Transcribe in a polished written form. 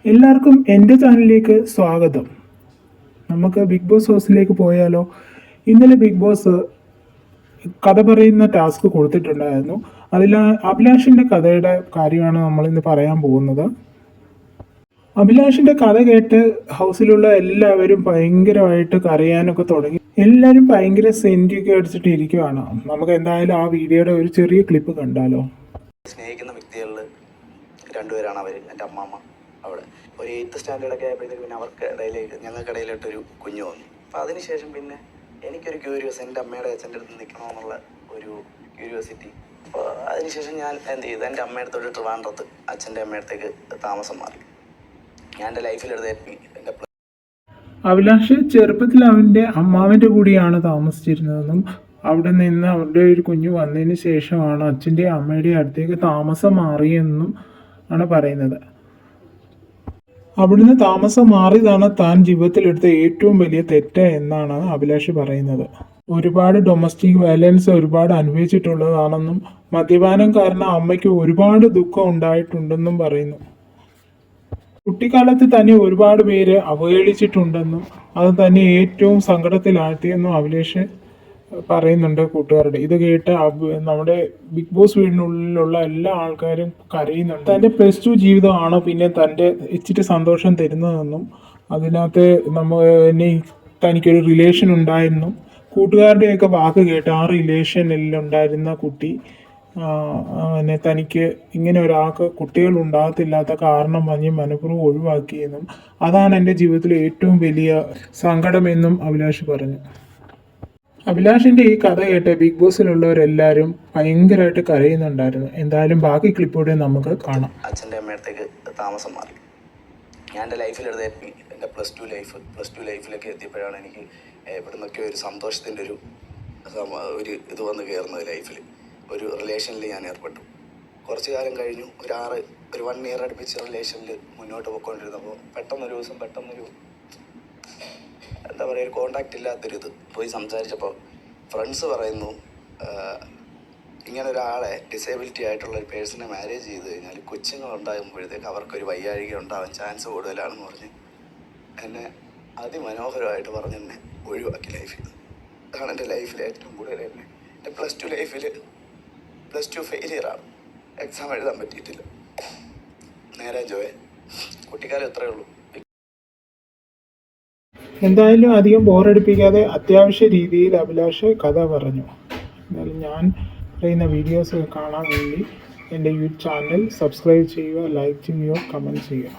എല്ലാവർക്കും എൻ്റെ ചാനലിലേക്ക് സ്വാഗതം. നമുക്ക് ബിഗ് ബോസ് ഹൗസിലേക്ക് പോയാലോ? ഇന്നലെ ബിഗ് ബോസ് കഥ പറയുന്ന ടാസ്ക് കൊടുത്തിട്ടുണ്ടായിരുന്നു. അതിൽ അഭിലാഷിൻ്റെ കഥയുടെ കാര്യമാണ് നമ്മളിന്ന് പറയാൻ പോകുന്നത്. അഭിലാഷിൻ്റെ കഥ കേട്ട് ഹൗസിലുള്ള എല്ലാവരും ഭയങ്കരമായിട്ട് കരയാനൊക്കെ തുടങ്ങി. എല്ലാവരും ഭയങ്കര സെൻറ്റിയൊക്കെ അടിച്ചിട്ട് ഇരിക്കുവാണ്. നമുക്ക് എന്തായാലും ആ വീഡിയോയുടെ ഒരു ചെറിയ ക്ലിപ്പ് കണ്ടാലോ? സ്നേഹിക്കുന്ന വ്യക്തികളിൽ രണ്ടുപേരാണ് അവർ. എൻ്റെ അമ്മാമ്മ അവിടെ ഒരു 8th സ്റ്റാൻഡേർഡൊക്കെ ആയപ്പോഴത്തേക്ക് പിന്നെ അവർക്ക് ഇടയിലേക്ക് ഞങ്ങൾക്കിടയിലോട്ടൊരു കുഞ്ഞു വന്നു. അപ്പോൾ അതിനുശേഷം പിന്നെ എനിക്കൊരു ക്യൂരിയോസ്, എൻ്റെ അമ്മയുടെ അച്ഛൻ്റെ അടുത്ത് നിൽക്കണമെന്നുള്ള ഒരു ക്യൂരിയോസിറ്റി. അപ്പോൾ അതിനുശേഷം ഞാൻ എന്ത് ചെയ്തു, എൻ്റെ അമ്മയടുത്തോട്ട് ട്രിവാൻഡ്രത്ത് അച്ഛൻ്റെ അമ്മയടുത്തേക്ക് താമസം മാറി. ഞാൻ എൻ്റെ ലൈഫിലെടുത്ത് എൻ്റെ അഭിലാഷ് ചെറുപ്പത്തിൽ അവൻ്റെ അമ്മാവൻ്റെ കൂടിയാണ് താമസിച്ചിരുന്നതെന്നും അവിടെ നിന്ന് അവരുടെ ഒരു കുഞ്ഞു വന്നതിന് ശേഷമാണ് അച്ഛൻ്റെയും അമ്മയുടെയും അടുത്തേക്ക് താമസം മാറിയെന്നും ആണ് പറയുന്നത്. അവിടുന്ന് താമസം മാറിയതാണ് താൻ ജീവിതത്തിലെടുത്ത ഏറ്റവും വലിയ തെറ്റ് എന്നാണ് അഭിലാഷ് പറയുന്നത്. ഒരുപാട് ഡൊമസ്റ്റിക് വയലൻസ് ഒരുപാട് അനുഭവിച്ചിട്ടുള്ളതാണെന്നും മദ്യപാനം കാരണം അമ്മയ്ക്ക് ഒരുപാട് ദുഃഖം ഉണ്ടായിട്ടുണ്ടെന്നും പറയുന്നു. കുട്ടിക്കാലത്ത് തന്നെ ഒരുപാട് പേര് അവഹേളിച്ചിട്ടുണ്ടെന്നും അത് തന്നെ ഏറ്റവും സങ്കടത്തിലാഴ്ത്തിയെന്നും അഭിലാഷ് പറയുന്നുണ്ട് കൂട്ടുകാരുടെ. ഇത് കേട്ട് നമ്മുടെ ബിഗ് ബോസ് വീടിനുള്ളിലുള്ള എല്ലാ ആൾക്കാരും കരയുന്നുണ്ട്. തൻ്റെ +2 ജീവിതമാണ് പിന്നെ തൻ്റെ ഇച്ചിരി സന്തോഷം തരുന്നതെന്നും അതിനകത്ത് തനിക്കൊരു റിലേഷൻ ഉണ്ടായിരുന്നു. കൂട്ടുകാരുടെയൊക്കെ വാക്ക് കേട്ട് ആ റിലേഷനിലുണ്ടായിരുന്ന കുട്ടി തനിക്ക് ഇങ്ങനെ ഒരാൾക്ക് കുട്ടികൾ ഉണ്ടാകത്തില്ലാത്ത കാരണം പറഞ്ഞ് മനഃപൂർവ്വം ഒഴിവാക്കിയെന്നും അതാണ് എൻ്റെ ജീവിതത്തിലെ ഏറ്റവും വലിയ സങ്കടമെന്നും അഭിലാഷ് പറഞ്ഞു. അഭിലാഷിൻ്റെ ഈ കഥ കേട്ട് ബിഗ് ബോസിലുള്ളവരെല്ലാവരും ഭയങ്കരമായിട്ട് കരയുന്നുണ്ടായിരുന്നു. എന്തായാലും ബാക്കി ക്ലിപ്പോടെ നമുക്ക് കാണാം. അച്ഛൻ്റെ അമ്മയടുത്തേക്ക് താമസം മാറി. ഞാൻ എൻ്റെ ലൈഫിലെടുത്ത് എൻ്റെ +2 ലൈഫിലൊക്കെ എത്തിയപ്പോഴാണ് എനിക്ക് ഇവിടുന്നൊക്കെ ഒരു സന്തോഷത്തിൻ്റെ ഒരു ഇത് വന്ന് കയറുന്നത്. ലൈഫിൽ ഒരു റിലേഷനിൽ ഞാൻ ഏർപ്പെട്ടു. കുറച്ച് കാലം കഴിഞ്ഞു, ഒരു 1 ഇയർ അടുപ്പിച്ച് റിലേഷനിൽ മുന്നോട്ട് പോയിക്കൊണ്ടിരുന്നപ്പോൾ പെട്ടെന്നൊരു ദിവസം എന്താ പറയുക, ഒരു കോണ്ടാക്റ്റ് ഇല്ലാത്തൊരിത് പോയി സംസാരിച്ചപ്പോൾ ഫ്രണ്ട്സ് പറയുന്നു, ഇങ്ങനെ ഒരാളെ ഡിസേബിലിറ്റി ആയിട്ടുള്ള ഒരു പേഴ്സണെ മാരേജ് ചെയ്ത് കഴിഞ്ഞാൽ കൊച്ചുങ്ങളുണ്ടാകുമ്പോഴത്തേക്ക് അവർക്കൊരു വയ്യാഴിക ഉണ്ടാവാൻ ചാൻസ് കൂടുതലാണെന്ന് പറഞ്ഞ് എന്നെ അതിമനോഹരമായിട്ട് പറഞ്ഞ് എന്നെ ഒഴിവാക്കി ലൈഫിൽ നിന്ന്. അതാണ് എൻ്റെ ലൈഫിൽ ഏറ്റവും കൂടുതൽ എൻ്റെ +2 ലൈഫിൽ +2 ഫെയിലിയറാണ്. എക്സാം എഴുതാൻ പറ്റിയിട്ടില്ല. നേരെ ജോയെ കുട്ടിക്കാലം എത്രയേ ഉള്ളൂ. എന്തായാലും അധികം ബോറടിപ്പിക്കാതെ അത്യാവശ്യ രീതിയിൽ അഭിലാഷ് കഥ പറഞ്ഞു. എന്തായാലും ഞാൻ പറയുന്ന വീഡിയോസ് കാണാൻ വേണ്ടി എൻ്റെ യൂട്യൂബ് ചാനൽ സബ്സ്ക്രൈബ് ചെയ്യുക, ലൈക്ക് ചെയ്യുക, കമൻറ്റ് ചെയ്യുക.